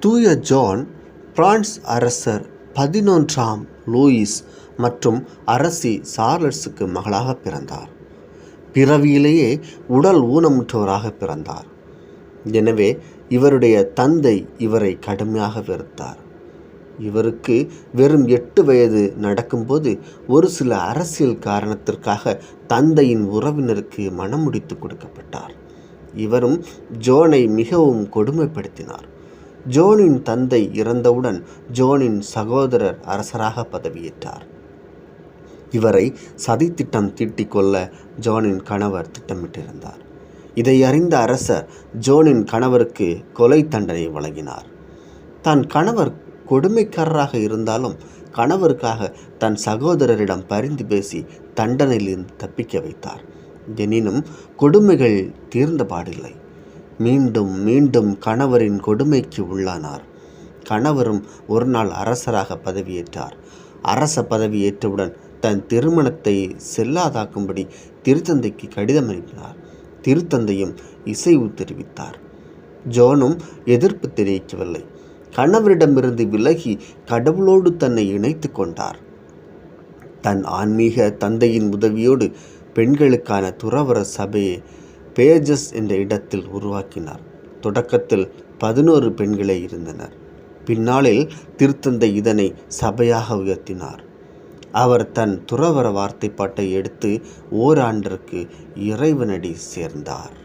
தூய John France அரசர் 11ஆம் லூயிஸ் மற்றும் அரசி சார்லஸுக்கு மகளாக பிறந்தார். பிறவியிலேயே உடல் ஊனமுற்றவராக பிறந்தார். எனவே இவருடைய தந்தை இவரை கடுமையாக வெறுத்தார். இவருக்கு வெறும் 8 வயது நடக்கும்போது ஒரு சில அரசியல் காரணத்திற்காக தந்தையின் உறவினருக்கு மணமுடித்து கொடுக்கப்பட்டார். இவரும் ஜோனை மிகவும் கொடுமைப்படுத்தினார். ஜோனின் தந்தை இறந்தவுடன் ஜோனின் சகோதரர் அரசராக பதவியேற்றார். இவரை சதித்திட்டம் தீட்டிக் கொள்ள ஜோனின் கணவர் திட்டமிட்டிருந்தார். இதை அறிந்த அரசர் ஜோனின் கணவருக்கு கொலை தண்டனை வழங்கினார். தன் கணவர் கொடுமைக்காரராக இருந்தாலும் கணவருக்காக தன் சகோதரரிடம் பரிந்து பேசி தண்டனையிலிருந்து தப்பிக்க வைத்தார். எனினும் கொடுமைகள் தீர்ந்தபாடில்லை. மீண்டும் மீண்டும் கணவரின் கொடுமைக்கு உள்ளானார். கணவரும் ஒரு நாள் அரசராக பதவியேற்றார். அரச பதவியேற்றவுடன் தன் திருமணத்தை செல்லாதாக்கும்படி திருத்தந்தைக்கு கடிதம் அனுப்பினார். திருத்தந்தையும் இசைவு தெரிவித்தார். ஜோனும் எதிர்ப்பு தெரிவிக்கவில்லை. கணவரிடமிருந்து விலகி கடவுளோடு தன்னை இணைத்து கொண்டார். தன் ஆன்மீக தந்தையின் உதவியோடு பெண்களுக்கான துறவற சபையை பேஜஸ் என்ற இடத்தில் உருவாக்கினார். தொடக்கத்தில் 11 பெண்களே இருந்தனர். பின்னாளில் திருத்தந்தை இதனை சபையாக உயர்த்தினார். அவர் தன் துறவற வார்த்தைப்பாட்டை எடுத்து ஓராண்டிற்கு இறைவனடி சேர்ந்தார்.